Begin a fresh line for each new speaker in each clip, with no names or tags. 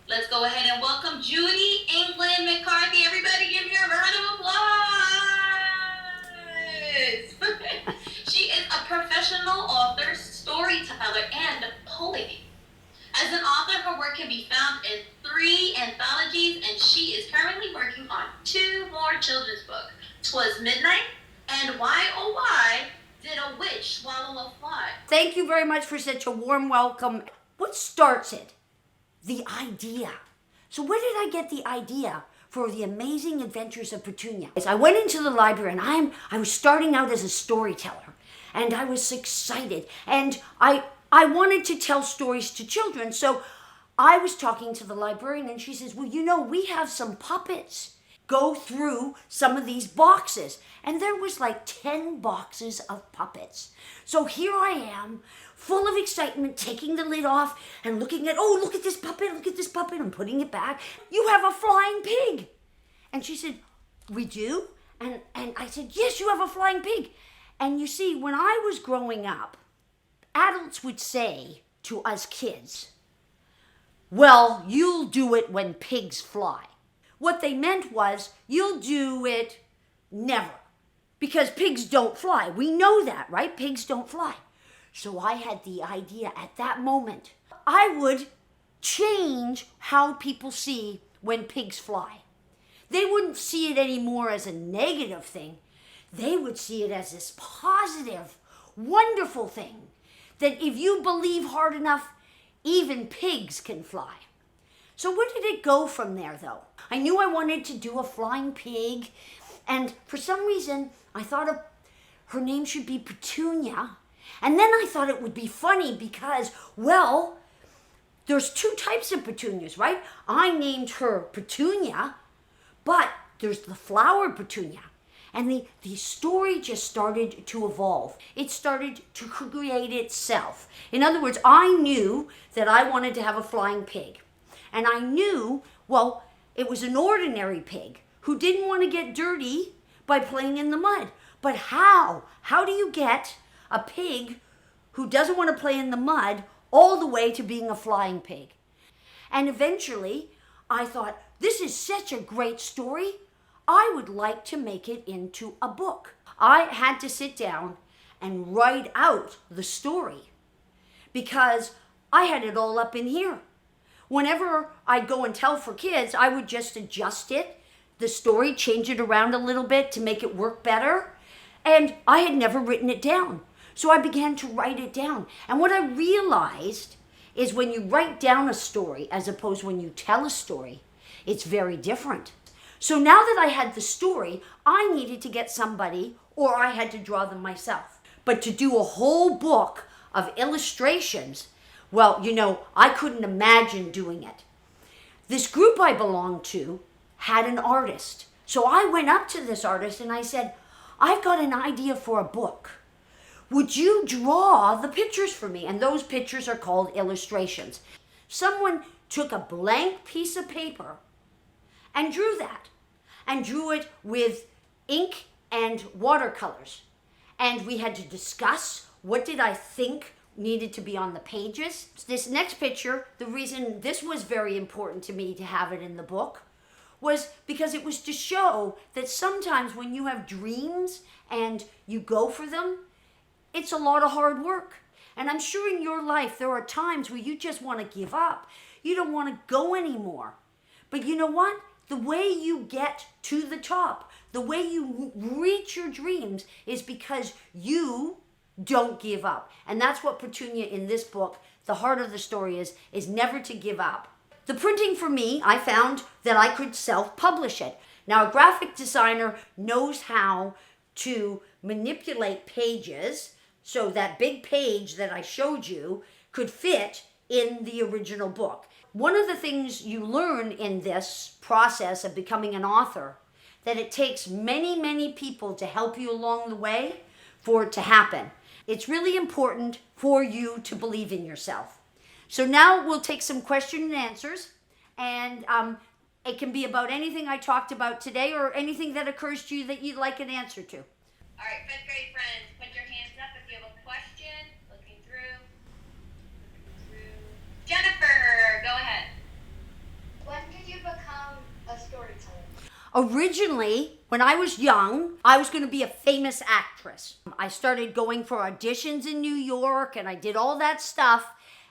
Let's go ahead and welcome Judy England McCarthy. Everybody give her a round of applause. She is a professional author, storyteller, and poet. As an author, her work can be found in 3 anthologies, and she is currently working on 2 more children's books. 'Twas Midnight and Why Oh Why Did a Witch Swallow a Fly?
Thank you very much for such a warm welcome. What starts it? The idea. So where did I get the idea for The Amazing Adventures of Petunia? I went into the library and I was starting out as a storyteller, and I was excited, and I wanted to tell stories to children. So I was talking to the librarian, and she says, well, we have some puppets. Go through some of these boxes. And there was like 10 boxes of puppets. So here I am, full of excitement, taking the lid off and looking at, oh, look at this puppet, and putting it back. You have a flying pig. And she said, we do? And I said, yes, you have a flying pig. And you see, when I was growing up, adults would say to us kids, well, you'll do it when pigs fly. What they meant was, you'll do it never. Because pigs don't fly. We know that, right? Pigs don't fly. So I had the idea at that moment, I would change how people see when pigs fly. They wouldn't see it anymore as a negative thing. They would see it as this positive, wonderful thing. That if you believe hard enough, even pigs can fly. So where did it go from there, though? I knew I wanted to do a flying pig, and for some reason, I thought her name should be Petunia. And then I thought it would be funny because, well, there's 2 types of petunias, right? I named her Petunia, but there's the flower petunia. And the story just started to evolve. It started to create itself. In other words, I knew that I wanted to have a flying pig. And I knew, well, it was an ordinary pig who didn't want to get dirty by playing in the mud. But how? How do you get a pig who doesn't want to play in the mud all the way to being a flying pig? And eventually, I thought, this is such a great story. I would like to make it into a book. I had to sit down and write out the story because I had it all up in here. Whenever I'd go and tell for kids, I would just adjust it, the story, change it around a little bit to make it work better. And I had never written it down. So I began to write it down. And what I realized is when you write down a story, as opposed when you tell a story, it's very different. So now that I had the story, I needed to get somebody, or I had to draw them myself. But to do a whole book of illustrations, well, I couldn't imagine doing it. This group I belonged to had an artist. So I went up to this artist and I said, I've got an idea for a book. Would you draw the pictures for me? And those pictures are called illustrations. Someone took a blank piece of paper and drew that. And drew it with ink and watercolors. And we had to discuss, what did I think needed to be on the pages. This next picture, the reason this was very important to me to have it in the book was because it was to show that sometimes when you have dreams and you go for them, it's a lot of hard work. And I'm sure in your life there are times where you just want to give up. You don't want to go anymore. But you know what? The way you get to the top, the way you reach your dreams is because you don't give up. And that's what Petunia in this book, the heart of the story is never to give up. The printing for me, I found that I could self-publish it. Now, a graphic designer knows how to manipulate pages so that big page that I showed you could fit in the original book. One of the things you learn in this process of becoming an author, that it takes many, many people to help you along the way for it to happen. It's really important for you to believe in yourself. So now we'll take some question and answers, and it can be about anything I talked about today or anything that occurs to you that you'd like an answer to.
All right, 5th grade friends, put your hands up if you have a question. Looking through. Jennifer, go ahead.
Originally, when I was young, I was going to be a famous actress. I started going for auditions in New York and I did all that stuff,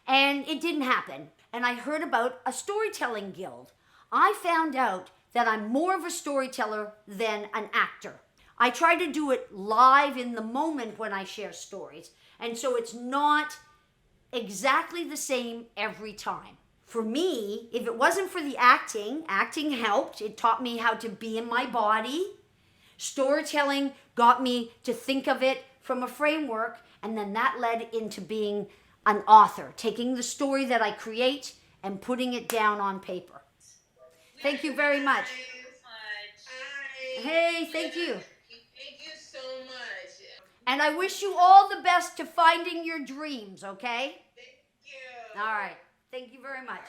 and it didn't happen. And I heard about a storytelling guild. I found out that I'm more of a storyteller than an actor. I try to do it live in the moment when I share stories, and so it's not exactly the same every time. For me, if it wasn't for the acting helped. It taught me how to be in my body. Storytelling got me to think of it from a framework, and then that led into being an author, taking the story that I create and putting it down on paper. Thank you very much. Hey, thank you.
Thank you so much.
And I wish you all the best to finding your dreams, okay?
Thank you.
All right. Thank you very much.